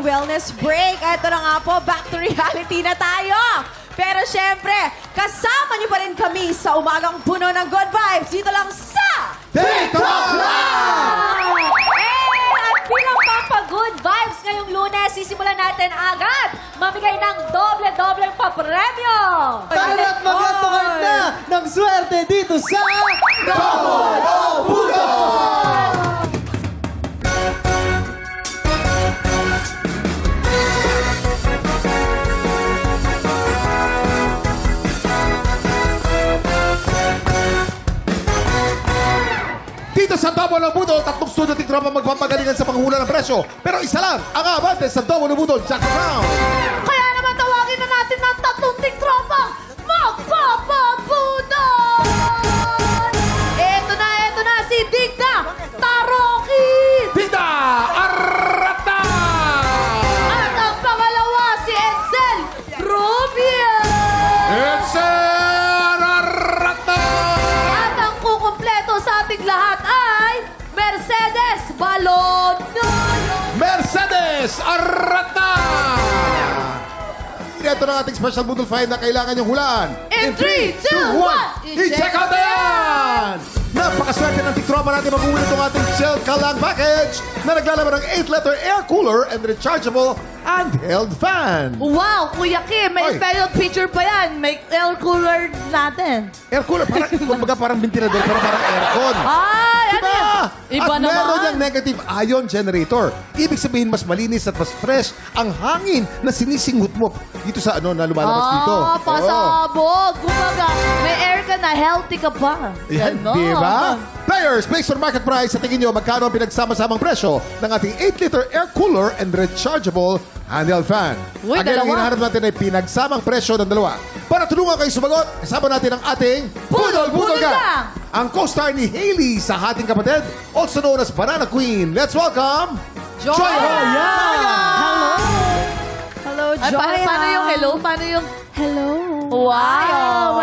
ating wellness break. Ito na nga po, back to reality na tayo. Pero syempre, kasama niyo pa rin kami sa umagang puno ng good vibes. Dito lang sa TikTok Live! At bilang pampa-good vibes ngayong Lunes, sisimulan natin agad mamigay ng doble-dobleng papremyo. Tara't mga tukad na ng swerte dito sa Double o Budol! Dito sa Double o Budol, tatlong studio tiktropa magpapagalingan sa panghula ng presyo. Pero isa lang, ang abante sa Double o Budol, Jack Brown. Kaya naman tawagin na natin ng tatlong tiktropa magpapabudol! Eto na si Digda Tarokid! Tita Arata! At ang pangalawa si Edsel Rubia! Edsel Arata! At ang kukumpleto sa ating lahat ay Mercedes Balon! Mercedes Arata! Ito na ating special Budol Find na kailangan yung hulaan. In 3, 2, 1, I-check out na yan! Napakaswerte ng tiktropa natin mag-uwi itong ating Chill Kalang Package na naglalaman ng 8-letter air cooler and rechargeable handheld fan. Wow, Kuya Kim, may Oy. special feature pa yan. May air cooler natin. Air cooler, parang, kumbaga parang ventilador, pero parang aircon. Ay, ano Diba? yan? Iba At naman. meron niyang negative ion generator. Ibig sabihin, mas malinis at mas fresh ang hangin na sinisingot mo dito sa na lumalabas dito. Ah, pasabog. Kumbaga, may air ka na, healthy ka pa. Yan, Ganon. di ba? Players, based on market price, sa tingin nyo, magkano ang pinagsama-samang presyo ng ating 8-liter air cooler and rechargeable handheld fan? Uy, Again, ang dalawa. hinahanap natin ay pinagsamang presyo ng dalawa. Para tulungan kayo sumagot, kasama natin ang ating Budol Gang! Ang co-star ni Hailey sa Hating Kapatid, also known as Banana Queen. Let's welcome... Joya! Hello, Ay, Joya. paano yung hello? Paano yung... Hello. Wow!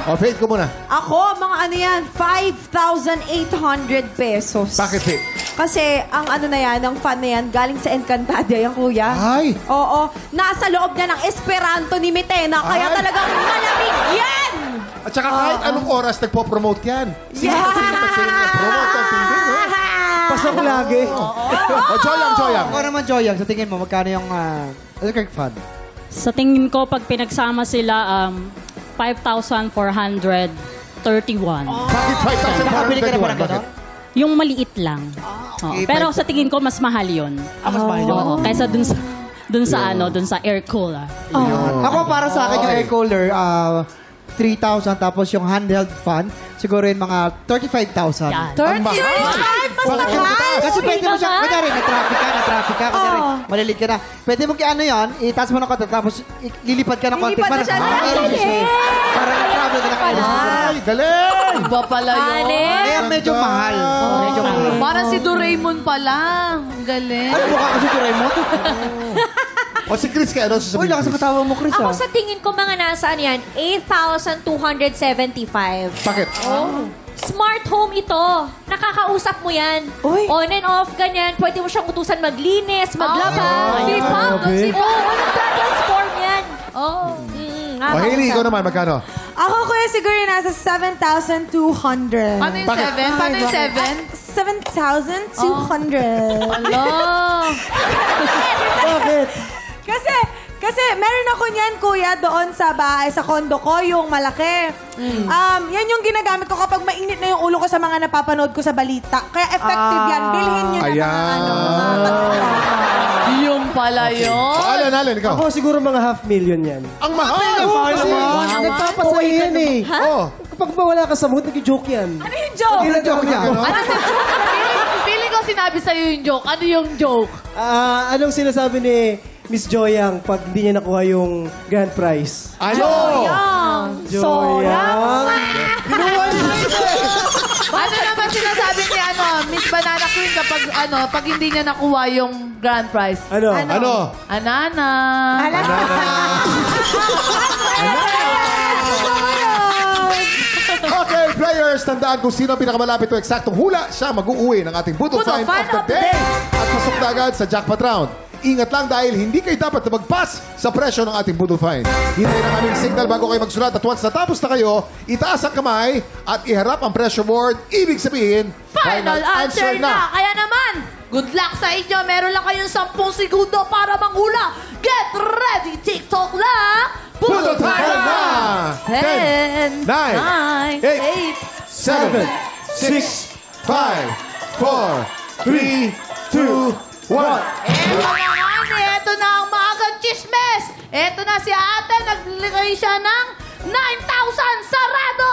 O, Faith ko muna. Ako, mga ano yan, 5,800 pesos. Bakit, Faith? Kasi ang ano na yan, ang fan na yan, galing sa Encantadia yan, kuya. Ay! Oo, nasa loob na ng Esperanto ni Mitena, kaya Ay. talagang malamig yan! At saka kahit anong oras nagpo-promote yan. Sino nag-promote ang tindi, no? Pasok lagi. O, Joyang. Ako naman, Joyang, sa tingin mo, magkano yung electric fan? Sa tingin ko, pag pinagsama sila, 5,431. Bakit 5,000? Nakabili ka na ba ng Bakit? gano'n? Yung maliit lang. Oo. okay. Pero sa tingin ko, mas mahal yun. Mas mahal yun? Oo, kaysa dun sa air cooler. Ako, para sa akin, yung air cooler, 3,000. Tapos yung handheld fan, siguro yung mga 35,000. Yan. 35? Mas Bakit? mahal? Kasi pwede mo siya, kunyari, na-traffic ka, kunyari, malilit ka na. Pwede mo ano yan, itaas mo ng konti, tapos lilipad ka ng konti. Lilipad na siya ng konti. Para na-travel ka na kayo. Ay, galing! Iba pala yun. Kaya medyo mahal. Medyo mahal. Parang si Doraemon pala. Ang galing. Ano mukha kasi si Raymond? O si Chris, kaya ano Uy, sasabihin? lakas ang katawa mo, Chris. Ako ah. sa tingin ko mga nasa ano yan, 8,275. Bakit? Smart home ito. Nakakausap mo yan. Uy. On and off, ganyan. Pwede mo siyang utusan maglinis, maglaba. Sipag. grabe. Oo, nagtra-transform yan. Oh. O, Hailey, ikaw naman, magkano? Ako, kuya, siguro yung nasa 7,200. Paano yung Bakit? 7? Paano yung 7,200. Hello. Bakit? Kasi meron ako niyan, kuya, doon sa bahay, sa kondo ko, yung malaki. Yan yung ginagamit ko kapag mainit na yung ulo ko sa mga napapanood ko sa balita. Kaya effective yan. Bilhin nyo na mga Ayan. Yung pala yun. Alin, ikaw. Ako siguro mga 500,000 yan. Ang mahal! Kasi nagpapasaya yan eh. Oh. Kapag wala ka sa mood, nag-joke yan. Ano yung joke? Hindi na joke niya. Ano si Feeling ko sinabi sa'yo yung joke. Ano yung joke? Anong sinasabi ni Miss Joyang pag hindi niya nakuha yung grand prize? Ano? Joyang! Ano naman sinasabi ni Miss Banana Queen kapag pag hindi niya nakuha yung grand prize? Ano? Anana. Okay, players, tandaan kung sino ang pinakamalapit o eksaktong hula, siya mag-uuwi ng ating Budol Budol Find Find of the Day. At pasok na agad sa jackpot round. Ingat lang dahil hindi kayo dapat na mag-pass sa presyo ng ating Budol Find. Hintayin ang aming signal bago kayo magsulat at once natapos na kayo, itaas ang kamay at iharap ang pressure board. Ibig sabihin, Final answer na. Kaya naman, good luck sa inyo. Meron lang kayong 10 segundo para manghula. Get ready, TikTok lang. Budol Time na! 10, 9, 8, 7, 6, 5, 4, 3, 2, 1. Ito na ang maagang chismes. Ito na si ate. Naglagay siya ng 9,000 sarado.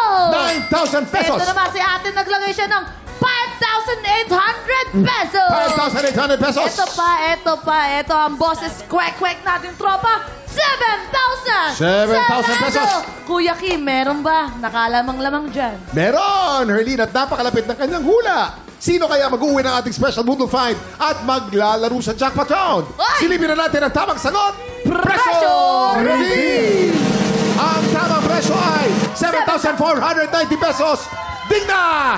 9,000 pesos! Ito naman si ate. Naglagay siya ng 5,800 pesos. 5,800 pesos! Ito pa. Ito ang boses kwek-kwek natin tropa. 7,000! 7,000 pesos. Kuya Kim, meron ba? Nakalamang-lamang dyan. Meron! Herlene, at napakalapit ng kanyang hula. Sino kaya mag-uwi ng ating special Budol Find at maglalaro sa jackpot round? Oy! Silipin na natin ang tamang sagot. Presyo Reveal! Ang tamang presyo ay 7,490 pesos. Digna!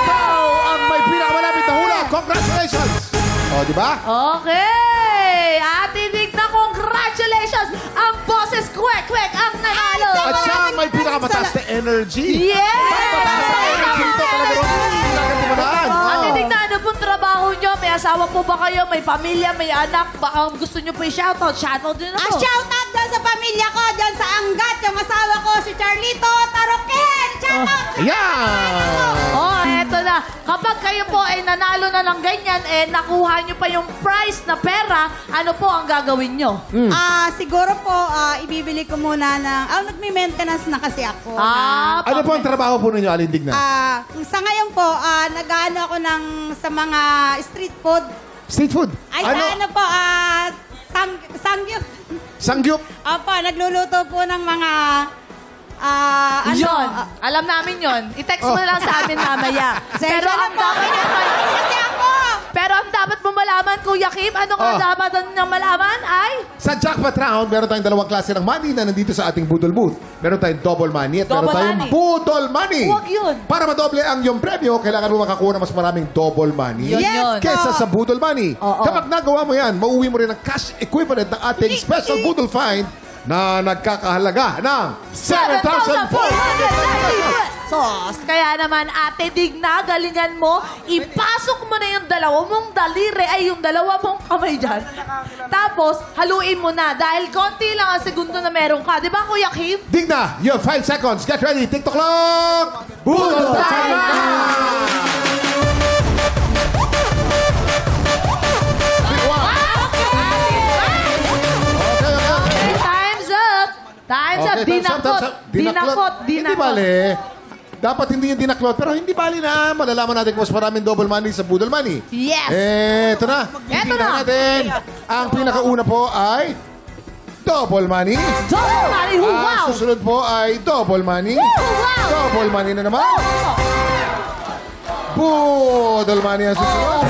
Ikaw ang may pinakamalapit na hula. Congratulations! O, di ba? Okay! Ate Digna, congratulations! Ang boses kwek-kwek ang nanalo! At siya ang may pinakamataas na energy. Yes! Mataas na energy ito talaga rin. Pinakatimanaan. Ate Digna, ano pong trabaho nyo? May asawa po ba kayo? May pamilya? May anak? Baka gusto nyo po i-shoutout? Shoutout din ako. Shoutout dyan sa pamilya ko, dyan sa Angat, yung asawa ko, si Charlito Taroken. Shoutout! Ayan! Oh, eto na. Kapag kayo po ay nanalo na ng ganyan, nakuha nyo pa yung prize na pera, ano po ang gagawin nyo? Siguro po, ibibili ko muna ng... nagme-maintenance na kasi ako. Ano po ang trabaho po ninyo, Aling Digna? Sa ngayon po, nag-ano ako sa mga street food. Street food? Ay, ano po, sangyup. Sangyup? Opo, nagluluto po ng mga... Yun. Alam namin yon. I-text mo na lang sa amin mamaya. Pero ang dapat Kasi ako! Pero ang dapat mo malaman, Kuya Kim, ano nga dapat niyang malaman ay... Sa jackpot round, meron tayong dalawang klase ng money na nandito sa ating Budol Booth. Meron tayong double money at meron Double tayong money. Budol money. Huwag yun. Para madoble ang iyong premyo, kailangan mo makakuha ng mas maraming double money Yun. kesa sa Budol money. Oo. Kapag nagawa mo yan, mauwi mo rin ang cash equivalent ng ating special Budol Find na nagkakahalaga ng 7,400 pesos. Kaya naman, Ate Digna, galingan mo, ipasok mo na yung dalawa mong daliri, ay yung dalawa mong kamay dyan. Tapos, haluin mo na. Dahil konti lang ang segundo na meron ka. Di ba, Kuya Kim? Digna, you have 5 seconds. Get ready. TikTok clock. Budol time na! Time's up. Dinakot. Hindi bale. Dapat hindi yung dinaklot. Pero hindi bali na. Malalaman natin kung mas maraming double money sa Budol Money. Yes. Ito na. Eto na. Natin. Ang pinakauna po ay double money. Double money. Ang Wow. susunod po ay double money. Wow. Double money na naman. Budol money ang susunod.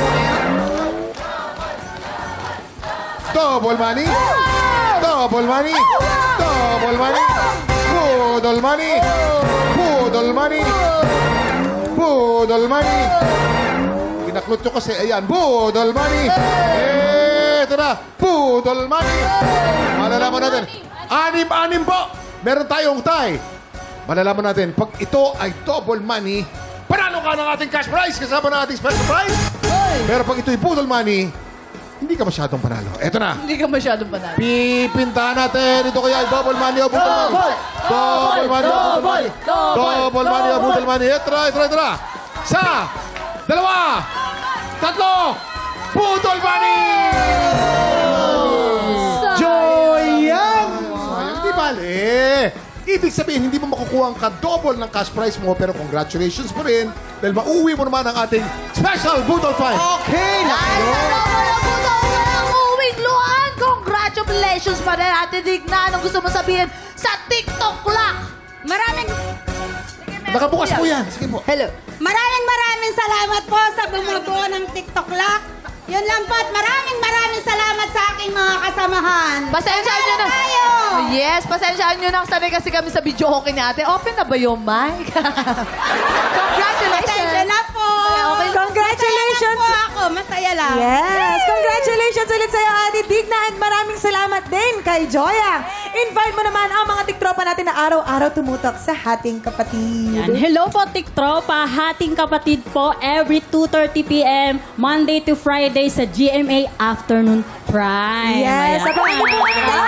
Double money. Double money. Double money. Budol money. Budol money. Budol money. Kinaklot nyo kasi. Ayan. Budol money. Ito na. Budol money. Malalaman natin. Anim po. Meron tayong tie. Malalaman natin. Pag ito ay double money, panalo ka ng ating cash prize kasama ng ating special prize. Pero pag ito'y budol money, hindi ka masyadong panalo. Eto na. Hindi ka masyadong panalo. Pipintahan natin. Ito kaya double money o budol money. Double money o budol money. Double money o budol money. Ito na. Sa, dalawa, tatlo, budol money! Joyan! Sayang, di bale. Ibig sabihin, hindi mo makukuha ang ka-double ng cash prize mo, pero congratulations mo rin dahil mauwi mo naman ang ating special Budol Find. Okay, let's go! Congratulations pa rin, Ate Digna. Anong gusto mo sabihin sa TikTok clock? Nakabukas po yan. Sige po. Hello. Maraming salamat po sa bumubuo ng TikTok Lock. Yun lang po at maraming salamat sa aking mga kasamahan. Pasensyaan nyo na. Tayo! Yes, pasensyaan nyo na. Sanay kasi kami sa video okay ni ate. Open na ba yung mic? Congratulations. Pasensya na po. Okay, Congratulations Congratulations! po ako, masaya lang. Yes! Congratulations ulit sa'yo, Ate Digna, at maraming salamat din kay Joya. Invite mo naman ang mga tiktropa natin na araw-araw tumutok sa Hating Kapatid. Yan. Hello po, tiktropa. Hating Kapatid po every 2:30 p.m. Monday to Friday sa GMA Afternoon Prime. Yes! Ayan. Abangan mo po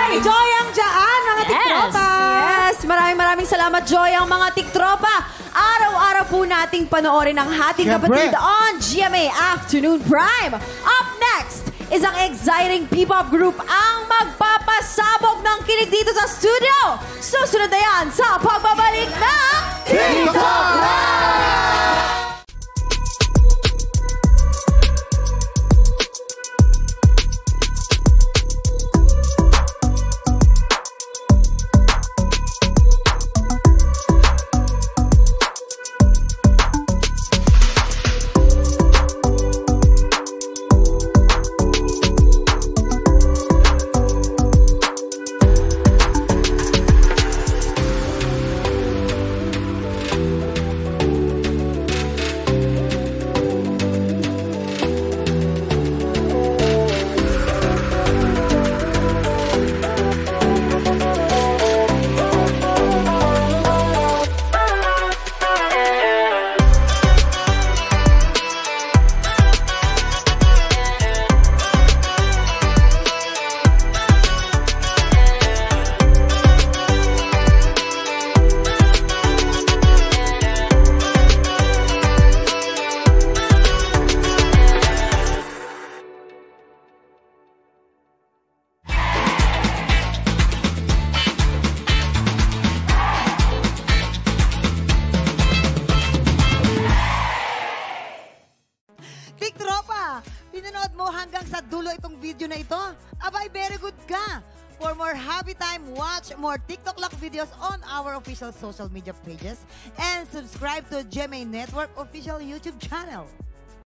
ni Joyang Jaan, mga Yes. tiktropa. Yes, maraming salamat, Joy, ang mga tiktropa. Araw-araw po nating panoorin ang Hating Siyempre. Kapatid on GMA Afternoon Prime. Up next, isang exciting P-pop group ang magpapasabog ng kilig dito sa studio. Susunod na yan sa pagbabalik ng TikTok Live! Tiktropa, pinanood mo hanggang sa dulo itong video na ito? Abay, very good ka! For more happy time, watch more TikTok Lock videos on our official social media pages and subscribe to GMA Network official YouTube channel.